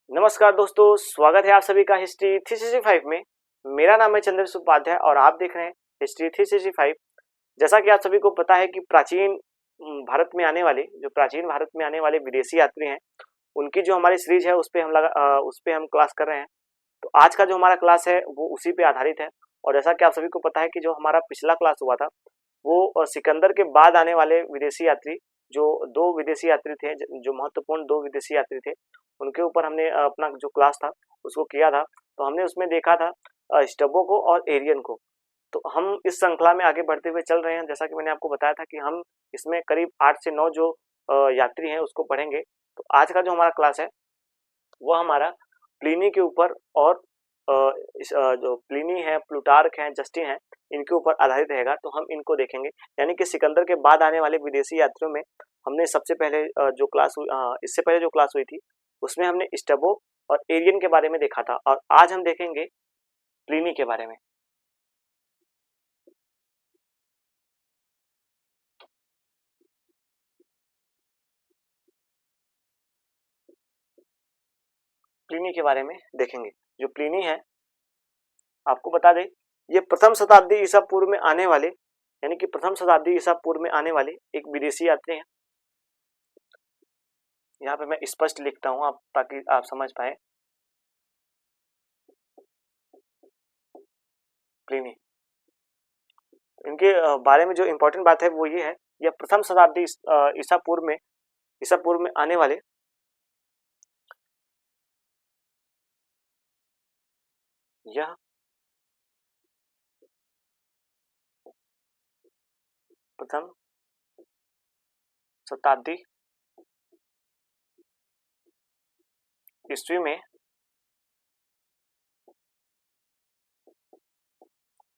नमस्कार दोस्तों, स्वागत है आप सभी का हिस्ट्री 365 में। मेरा नाम है चंद्रशेखर उपाध्याय और आप देख रहे हैं हिस्ट्री 365। जैसा कि आप सभी को पता है कि भारत में आने वाले प्राचीन भारत में आने वाले विदेशी यात्री हैं, उनकी जो हमारी सीरीज है उस पे हम क्लास कर रहे हैं। तो आज का जो हमारा क्लास है वो उसी पे आधारित है। और जैसा कि आप सभी को पता है कि जो हमारा पिछला क्लास हुआ था वो सिकंदर के बाद आने वाले विदेशी यात्री, जो दो विदेशी यात्री थे, जो महत्वपूर्ण दो विदेशी यात्री थे, उनके ऊपर हमने अपना जो क्लास था उसको किया था। तो हमने उसमें देखा था स्टबो को और एरियन को। तो हम इस श्रृंखला में आगे बढ़ते हुए चल रहे हैं। जैसा कि मैंने आपको बताया था कि हम इसमें करीब 8 से 9 जो यात्री हैं उसको पढ़ेंगे। तो आज का जो हमारा क्लास है वो हमारा प्लिनी के ऊपर और जो प्लिनी है, प्लूटार्क है, जस्टिन है, इनके ऊपर आधारित रहेगा। तो हम इनको देखेंगे, यानी कि सिकंदर के बाद आने वाले विदेशी यात्रियों में हमने सबसे पहले इससे पहले जो क्लास हुई थी उसमें हमने स्टबो और एरियन के बारे में देखा था, और आज हम देखेंगे प्लिनी के बारे में। प्लिनी के बारे में देखेंगे। जो प्लिनी है, आपको बता दें, ये प्रथम शताब्दी ईसा पूर्व में आने वाले, यानी कि प्रथम शताब्दी ईसा पूर्व में आने वाले एक विदेशी यात्री हैं। यहाँ पे मैं स्पष्ट लिखता हूँ आप, ताकि आप समझ पाए। प्लिनी, इनके बारे में जो इम्पोर्टेंट बात है वो ये है, यह प्रथम शताब्दी ईसा पूर्व में आने वाले यह प्रथम शताब्दी ईस्वी में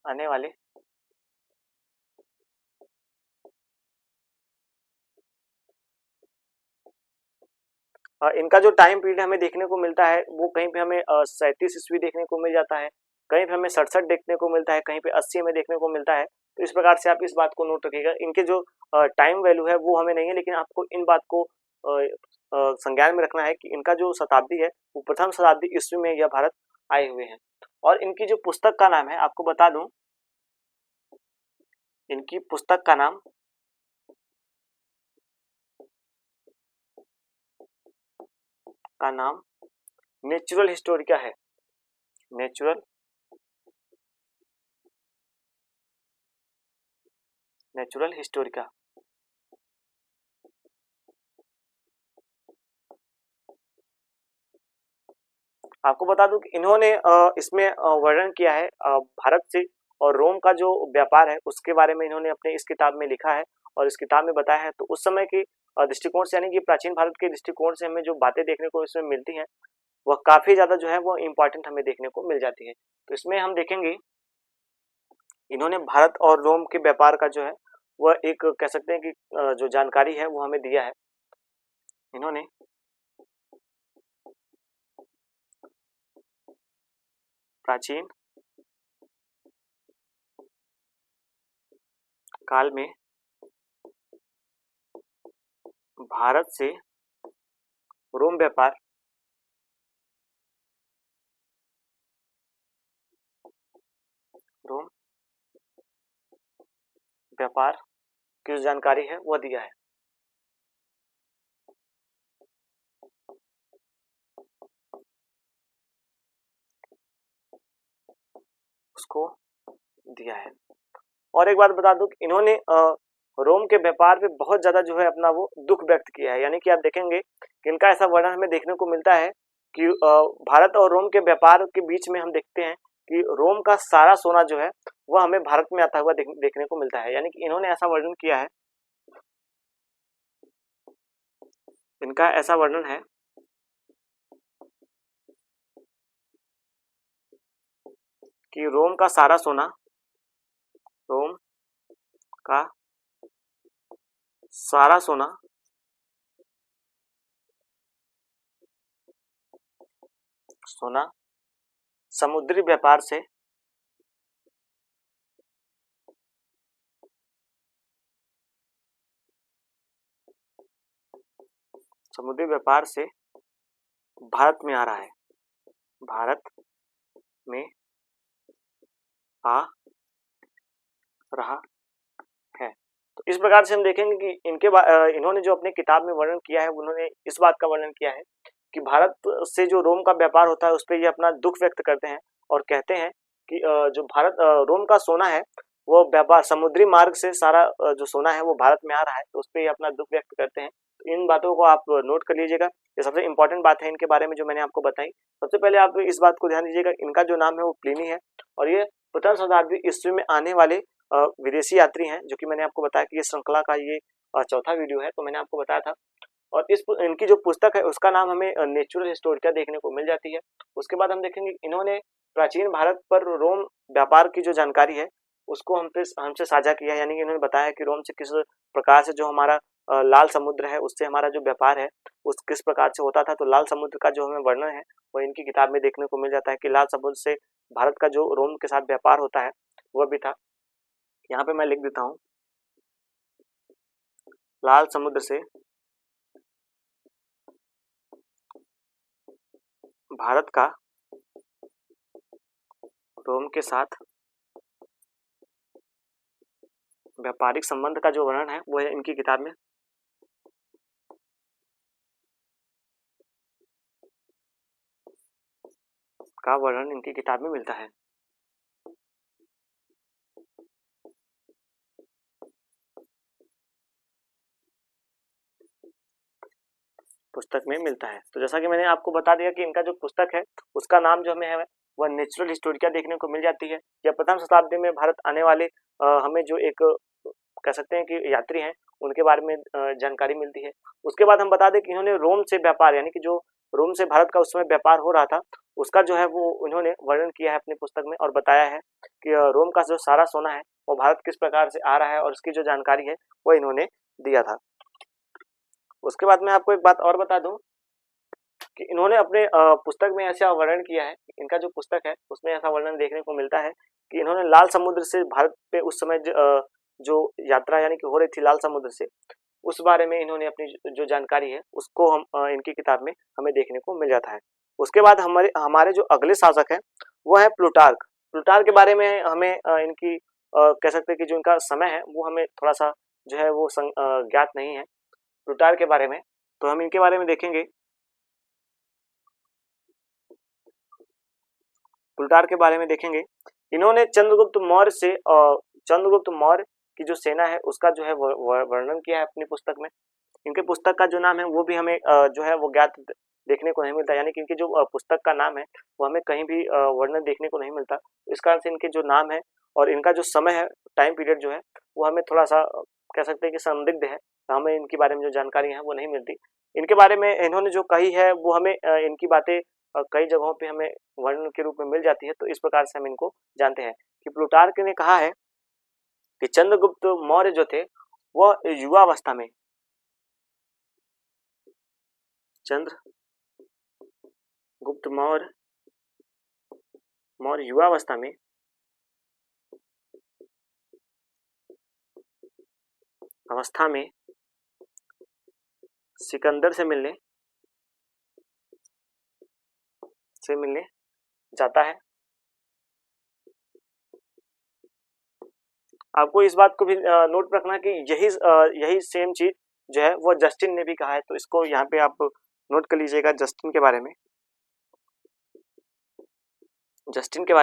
आने वाले इनका जो टाइम पीरियड हमें देखने को मिलता है वो कहीं पे हमें 37 ईस्वी देखने को मिल जाता है, कहीं पे हमें 67 देखने को मिलता है, कहीं पे 80 में देखने को मिलता है। तो इस प्रकार से आप इस बात को नोट रखिएगा। इनके जो टाइम वैल्यू है वो हमें नहीं है, लेकिन आपको इन बात को संज्ञान में रखना है कि इनका जो शताब्दी है वो प्रथम शताब्दी ईस्वी में यह भारत आए हुए हैं। और इनकी जो पुस्तक का नाम है, आपको बता दूं, इनकी पुस्तक का नाम नेचुरल हिस्टोरिका है। Natural natural Historica. आपको बता दूं कि इन्होंने इसमें वर्णन किया है भारत से और रोम का जो व्यापार है उसके बारे में इन्होंने अपने इस किताब में लिखा है और इस किताब में बताया है। तो उस समय की दृष्टिकोण से, यानी कि प्राचीन भारत के दृष्टिकोण से हमें जो बातें देखने को इसमें मिलती हैं वह काफी ज्यादा जो है वो इम्पोर्टेंट हमें देखने को मिल जाती है। तो इसमें हम देखेंगे इन्होंने भारत और रोम के व्यापार का जो है वह एक कह सकते हैं कि जो जानकारी है वो हमें दिया है। इन्होंने प्राचीन काल में भारत से रोम व्यापार रोम व्यापार की जो जानकारी है वह दिया है। उसको दिया है। और एक बात बता दूं कि इन्होंने रोम के व्यापार पे बहुत ज्यादा जो है अपना वो दुख व्यक्त किया है। यानी कि आप देखेंगे कि इनका ऐसा वर्णन हमें देखने को मिलता है कि भारत और रोम के व्यापार के बीच में हम देखते हैं कि रोम का सारा सोना जो है वह हमें भारत में आता हुआ देखने को मिलता है। यानी कि इन्होंने ऐसा वर्णन किया है, इनका ऐसा वर्णन है कि रोम का सारा सोना, रोम का सारा सोना सोना समुद्री व्यापार से समुद्री व्यापार से भारत में आ रहा है, भारत में आ रहा है। तो इस प्रकार से हम देखेंगे कि इन्होंने जो अपने किताब में वर्णन किया है, उन्होंने इस बात का वर्णन किया है कि भारत से जो रोम का व्यापार होता है उस पर ये अपना दुख व्यक्त करते हैं और कहते हैं कि जो रोम का सोना है वो व्यापार समुद्री मार्ग से सारा जो सोना है वो भारत में आ रहा है, तो उस पर ये अपना दुख व्यक्त करते हैं। तो इन बातों को आप नोट कर लीजिएगा, ये सबसे इंपॉर्टेंट बात है इनके बारे में जो मैंने आपको बताई। सबसे पहले आप इस बात को ध्यान दीजिएगा, इनका जो नाम है वो प्लिनी है और ये 15 शताब्दी ईस्वी में आने वाले विदेशी यात्री हैं, जो कि मैंने आपको बताया कि ये श्रृंखला का ये चौथा वीडियो है, तो मैंने आपको बताया था। और इनकी जो पुस्तक है उसका नाम हमें नेचुरल हिस्टोरिका देखने को मिल जाती है। उसके बाद हम देखेंगे इन्होंने प्राचीन भारत पर रोम व्यापार की जो जानकारी है उसको हमसे साझा किया है, यानी कि इन्होंने बताया कि रोम से किस प्रकार से जो हमारा लाल समुद्र है उससे हमारा जो व्यापार है उस किस प्रकार से होता था। तो लाल समुद्र का जो हमें वर्णन है वो इनकी किताब में देखने को मिल जाता है कि लाल समुद्र से भारत का जो रोम के साथ व्यापार होता है वह भी था। यहाँ पे मैं लिख देता हूँ, लाल समुद्र से भारत का रोम के साथ व्यापारिक संबंध का जो वर्णन है वो है इनकी किताब में मिलता है। पुस्तक में मिलता है। तो जैसा कि मैंने आपको बता दिया कि इनका जो पुस्तक है उसका नाम जो हमें है वह नेचुरल हिस्टोरिका देखने को मिल जाती है। यह 15 शताब्दी में भारत आने वाले हमें जो एक कह सकते हैं कि यात्री हैं उनके बारे में जानकारी मिलती है। उसके बाद हम बता दें कि इन्होंने रोम से व्यापार, यानी कि जो रोम से भारत का उस समय व्यापार हो रहा था उसका जो है वो उन्होंने वर्णन किया है अपनी पुस्तक में और बताया है कि रोम का जो सारा सोना है वो भारत किस प्रकार से आ रहा है और उसकी जो जानकारी है वो इन्होंने दिया था। उसके बाद मैं आपको एक बात और बता दूं कि इन्होंने अपने पुस्तक में ऐसा वर्णन किया है, इनका जो पुस्तक है उसमें ऐसा वर्णन देखने को मिलता है कि इन्होंने लाल समुद्र से भारत पे उस समय जो यात्रा यानी कि हो रही थी लाल समुद्र से, उस बारे में इन्होंने अपनी जो जानकारी है उसको हम इनकी किताब में हमें देखने को मिल जाता है। उसके बाद हमारे हमारे जो अगले शासक है वो है प्लूटार्क। प्लूटार्क के बारे में हमें इनकी कह सकते हैं कि जो इनका समय है वो हमें थोड़ा सा जो है वो ज्ञात नहीं है प्लूटार्क के बारे में। तो हम इनके बारे में देखेंगे, प्लूटार्क के बारे में देखेंगे। इन्होंने चंद्रगुप्त मौर्य की जो सेना है उसका जो है वर्णन किया है अपनी पुस्तक में। इनके पुस्तक का जो नाम है वो भी हमें जो है वो ज्ञात देखने को नहीं मिलता, यानी कि इनकी जो पुस्तक का नाम है वो हमें कहीं भी वर्णन देखने को नहीं मिलता। इस कारण से इनके जो नाम है और इनका जो समय है, टाइम पीरियड जो है वो हमें थोड़ा सा कह सकते हैं कि संदिग्ध है, हमें इनके बारे में जो जानकारी है वो नहीं मिलती। इनके बारे में इन्होंने जो कही है वो हमें इनकी बातें कई जगहों पे हमें वर्णन के रूप में मिल जाती है। तो इस प्रकार से हम इनको जानते हैं कि प्लूटार्क ने कहा है कि चंद्रगुप्त मौर्य जो थे वह युवावस्था में, चंद्रगुप्त मौर्य युवावस्था में सिकंदर से मिलने जाता है। आपको इस बात को भी नोट रखना कि यही सेम चीज जो है वो जस्टिन ने भी कहा है, तो इसको यहाँ पे आप नोट कर लीजिएगा जस्टिन के बारे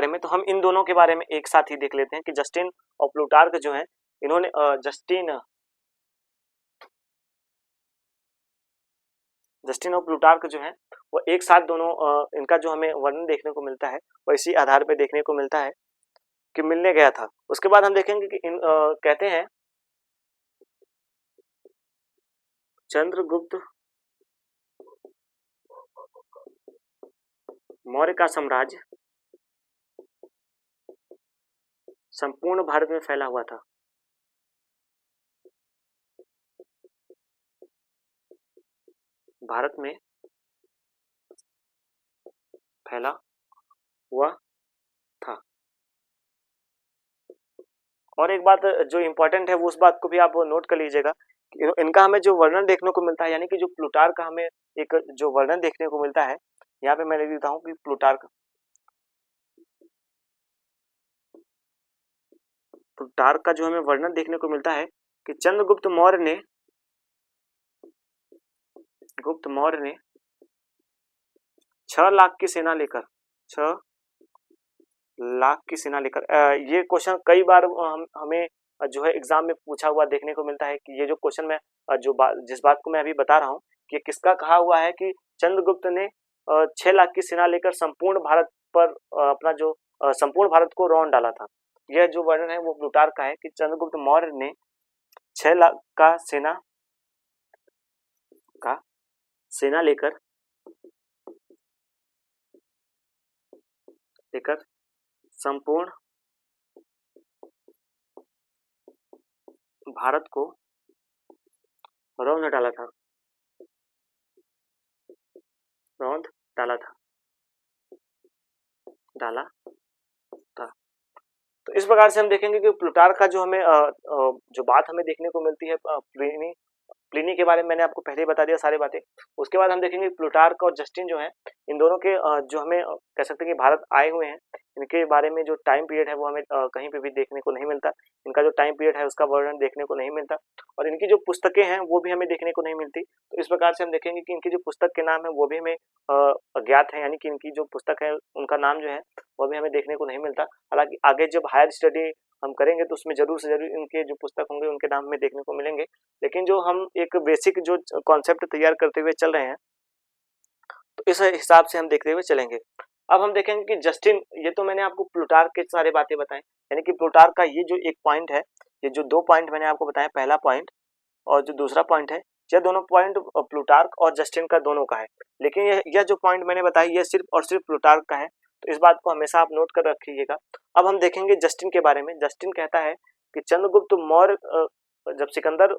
में। तो हम इन दोनों के बारे में एक साथ ही देख लेते हैं कि जस्टिन और प्लूटार्क जो है इन्होंने जस्टिन और प्लूटार्क जो है वो एक साथ दोनों इनका जो हमें वर्णन देखने को मिलता है वो इसी आधार पे देखने को मिलता है कि मिलने गया था। उसके बाद हम देखेंगे कि कहते हैं चंद्रगुप्त मौर्य का साम्राज्य संपूर्ण भारत में फैला हुआ था। भारत में फैला हुआ था। और एक बात जो इम्पोर्टेंट है वो उस बात को भी आप नोट कर लीजिएगा इनका हमें जो वर्णन देखने को मिलता है, यानी कि जो प्लूटार्क का हमें एक जो वर्णन देखने को मिलता है, यहाँ पे मैं लिख देता हूँ कि प्लूटार्क का जो हमें वर्णन देखने को मिलता है कि चंद्रगुप्त मौर्य ने 6 लाख की सेना लेकर 6 लाख की सेना लेकर ये क्वेश्चन कई बार हमें जो है एग्जाम में पूछा हुआ देखने को मिलता है कि ये जो क्वेश्चन मैं जिस बात को मैं अभी बता रहा हूँ कि किसका कहा हुआ है कि चंद्रगुप्त ने 6 लाख की सेना लेकर संपूर्ण भारत पर अपना जो संपूर्ण भारत को रौंद डाला था। यह जो वर्णन है वो प्लूटार्क का है कि चंद्रगुप्त मौर्य ने 6 लाख का सेना लेकर संपूर्ण भारत को रौंद डाला था तो इस प्रकार से हम देखेंगे कि प्लूटार्क का जो हमें जो बात हमें देखने को मिलती है प्लिनी के बारे में मैंने आपको पहले ही बता दिया सारी बातें। उसके बाद हम देखेंगे प्लूटार्क और जस्टिन जो है इन दोनों के जो हमें कह सकते हैं कि भारत आए हुए हैं, इनके बारे में जो टाइम पीरियड है वो हमें कहीं पे भी देखने को नहीं मिलता। इनका जो टाइम पीरियड है उसका वर्णन देखने को नहीं मिलता और इनकी जो पुस्तकें हैं वो भी हमें देखने को नहीं मिलती। तो इस प्रकार से हम देखेंगे कि इनकी जो पुस्तक के नाम है वो भी हमें अज्ञात है, यानी कि इनकी जो पुस्तक है उनका नाम जो है वो भी हमें देखने को नहीं मिलता। हालांकि आगे जब हायर स्टडी हम करेंगे तो उसमें जरूर से जरूर इनके जो पुस्तक होंगे उनके नाम में देखने को मिलेंगे, लेकिन जो हम एक बेसिक जो कॉन्सेप्ट तैयार करते हुए चल रहे हैं तो इस हिसाब से हम देखते हुए चलेंगे। अब हम देखेंगे कि जस्टिन, ये तो मैंने आपको प्लूटार्क के सारे बातें बताएं, यानी कि प्लूटार्क का ये जो एक पॉइंट है, ये जो 2 पॉइंट मैंने आपको बताया, पहला पॉइंट और जो दूसरा पॉइंट है, यह दोनों पॉइंट प्लूटार्क और जस्टिन का दोनों का है। लेकिन यह जो पॉइंट मैंने बताया ये सिर्फ और सिर्फ प्लूटार्क का है, तो इस बात को हमेशा आप नोट कर रखिएगा। अब हम देखेंगे जस्टिन के बारे में। जस्टिन कहता है कि चंद्रगुप्त मौर्य जब सिकंदर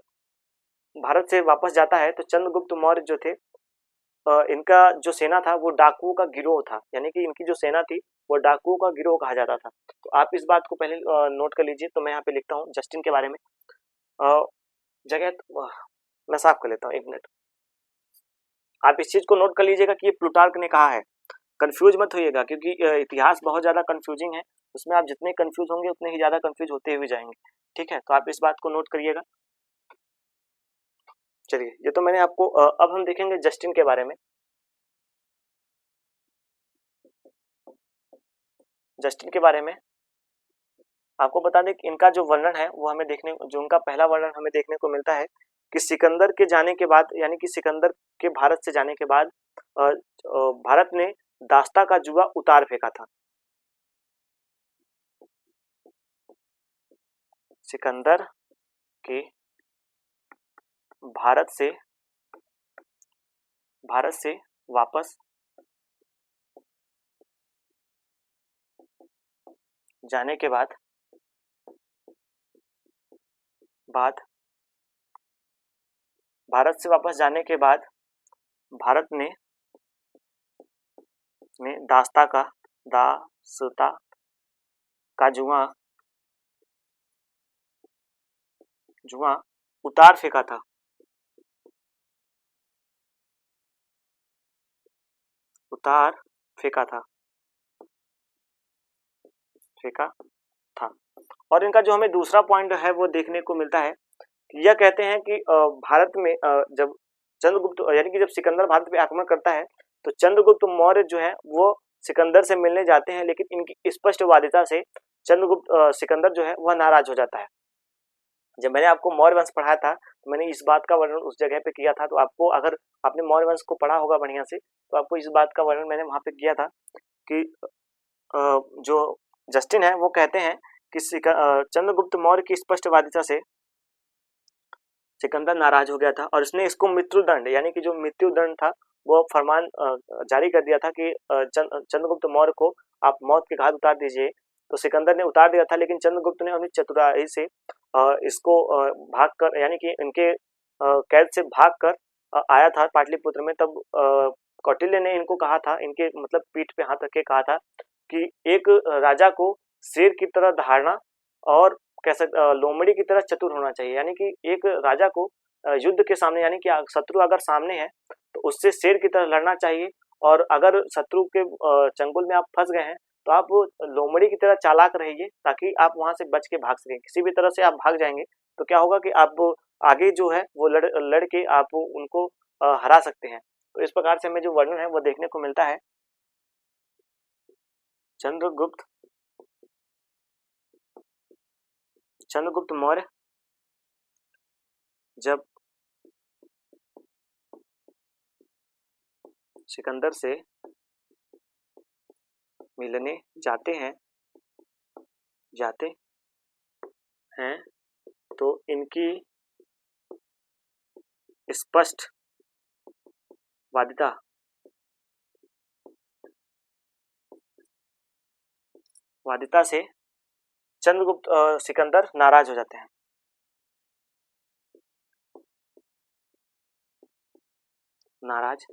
भारत से वापस जाता है तो चंद्रगुप्त मौर्य जो थे इनका जो सेना था वो डाकुओं का गिरोह था, यानी कि इनकी जो सेना थी वो डाकुओं का गिरोह कहा जाता था। तो आप इस बात को पहले नोट कर लीजिए। तो मैं यहाँ पे लिखता हूँ जस्टिन के बारे में जगह मैं साफ कर लेता हूँ, 1 मिनट। आप इस चीज को नोट कर लीजिएगा कि ये प्लूटार्क ने कहा है, कंफ्यूज मत होइएगा क्योंकि इतिहास बहुत ज्यादा कंफ्यूजिंग है, उसमें आप जितने कंफ्यूज होंगे उतने ही ज्यादा कंफ्यूज होते हुए जाएंगे। ठीक है, तो आप इस बात को नोट करिएगा। चलिए, ये तो मैंने आपको अब हम देखेंगे जस्टिन के बारे में। जस्टिन के बारे में आपको बता दें कि इनका जो वर्णन है वो हमें जो उनका पहला वर्णन हमें देखने को मिलता है कि सिकंदर के जाने के बाद, यानी कि सिकंदर के भारत से जाने के बाद भारत ने दास्ता का जुआ उतार फेंका था। सिकंदर के भारत से वापस जाने के बाद भारत से वापस जाने के बाद भारत ने दास्ता का जुआ उतार फेंका था। और इनका जो हमें दूसरा पॉइंट है वो देखने को मिलता है, यह कहते हैं कि भारत में जब चंद्रगुप्त, यानी कि जब सिकंदर भारत पे आक्रमण करता है तो चंद्रगुप्त मौर्य जो है वो सिकंदर से मिलने जाते हैं, लेकिन इनकी स्पष्टवादिता से सिकंदर जो है वह नाराज हो जाता है। जब मैंने आपको मौर्य वंश पढ़ाया था तो मैंने इस बात का वर्णन उस जगह पे किया था, तो आपको अगर आपने मौर्य वंश को पढ़ा होगा बढ़िया से तो आपको इस बात का वर्णन मैंने वहां पे किया था कि जो जस्टिन है वो कहते हैं कि चंद्रगुप्त मौर्य की स्पष्टवादिता से सिकंदर नाराज हो गया था और उसने इसको मृत्युदंड, यानी कि जो मृत्युदंड था वो फरमान जारी कर दिया था कि चंद्रगुप्त मौर्य को आप मौत के घाट उतार दीजिए। तो सिकंदर ने उतार दिया था, लेकिन चंद्रगुप्त ने अपनी चतुराई से इसको भाग कर, यानी कि इनके कैद से भाग कर आया था पाटलिपुत्र में। तब कौटिल्य ने इनको कहा था, इनके मतलब पीठ पे हाथ रख के कहा था कि एक राजा को शेर की तरह धारना और लोमड़ी की तरह चतुर होना चाहिए, यानी कि एक राजा को युद्ध के सामने यानी कि शत्रु अगर सामने है तो उससे शेर की तरह लड़ना चाहिए, और अगर शत्रु के चंगुल में आप फंस गए हैं तो आप लोमड़ी की तरह चालाक रहिए ताकि आप वहां से बच के भाग सकें। किसी भी तरह से आप भाग जाएंगे तो क्या होगा कि आप आगे जो है वो लड़ के आप उनको हरा सकते हैं। तो इस प्रकार से हमें जो वर्णन है वो देखने को मिलता है। चंद्रगुप्त मौर्य जब सिकंदर से मिलने जाते हैं तो इनकी स्पष्ट वादिता से चंद्रगुप्त सिकंदर नाराज हो जाते हैं। नाराज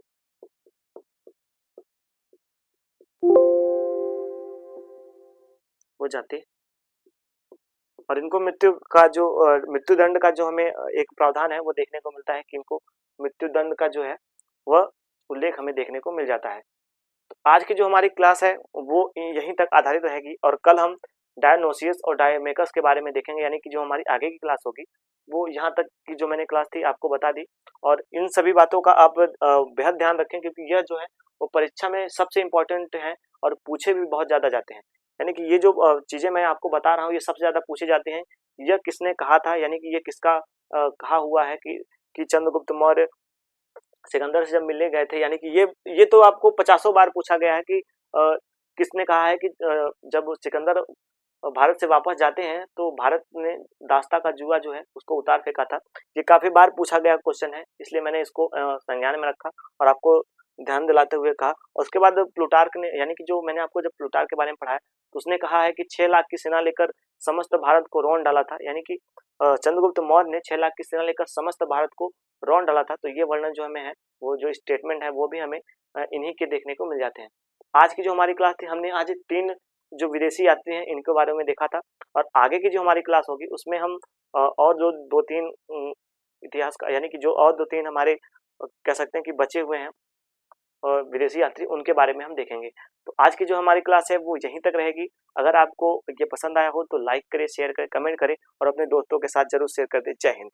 हो जाते और इनको मृत्यु दंड का जो हमें एक प्रावधान है वो देखने को मिलता है कि इनको मृत्यु दंड का जो है वह उल्लेख हमें देखने को मिल जाता है। तो आज की जो हमारी क्लास है वो यहीं तक आधारित रहेगी, और कल हम डायनोसियस और डायमेकस के बारे में देखेंगे, यानी कि जो हमारी आगे की क्लास होगी वो यहाँ तक की जो मैंने क्लास थी आपको बता दी। और इन सभी बातों का आप बेहद ध्यान रखें, क्योंकि यह जो है वो परीक्षा में सबसे इम्पोर्टेंट है और पूछे भी बहुत ज़्यादा जाते हैं। यानी कि ये जो चीज़ें मैं आपको बता रहा हूँ ये सबसे ज़्यादा पूछे जाते हैं। यह किसने कहा था, यानी कि ये किसका कहा हुआ है कि चंद्रगुप्त मौर्य सिकंदर से जब मिलने गए थे, यानी कि ये तो आपको पचासों बार पूछा गया है कि किसने कहा है कि जब सिकंदर भारत से वापस जाते हैं तो भारत ने दास्ता का जुआ जो है उसको उतार फेंका था। ये काफी बार पूछा गया क्वेश्चन है, इसलिए मैंने इसको संज्ञान में रखा और आपको ध्यान दिलाते हुए कहा। और उसके बाद प्लूटार्क ने, यानी कि जो मैंने आपको जब प्लूटार्क के बारे में पढ़ाया तो उसने कहा है कि 6 लाख की सेना लेकर समस्त भारत को रौंद डाला था, यानी कि चंद्रगुप्त मौर्य ने 6 लाख की सेना लेकर समस्त भारत को रौंद डाला था। तो ये वर्णन जो हमें है, वो जो स्टेटमेंट है वो भी हमें इन्हीं के देखने को मिल जाते हैं। आज की जो हमारी क्लास थी, हमने आज 3 जो विदेशी यात्री हैं इनके बारे में देखा था, और आगे की जो हमारी क्लास होगी उसमें हम और जो 2-3 इतिहास का, यानी कि जो और 2-3 हमारे कह सकते हैं कि बचे हुए हैं विदेशी यात्री, उनके बारे में हम देखेंगे। तो आज की जो हमारी क्लास है वो यहीं तक रहेगी। अगर आपको ये पसंद आया हो तो लाइक करें, शेयर करें, कमेंट करें और अपने दोस्तों के साथ जरूर शेयर कर दें। जय हिंद।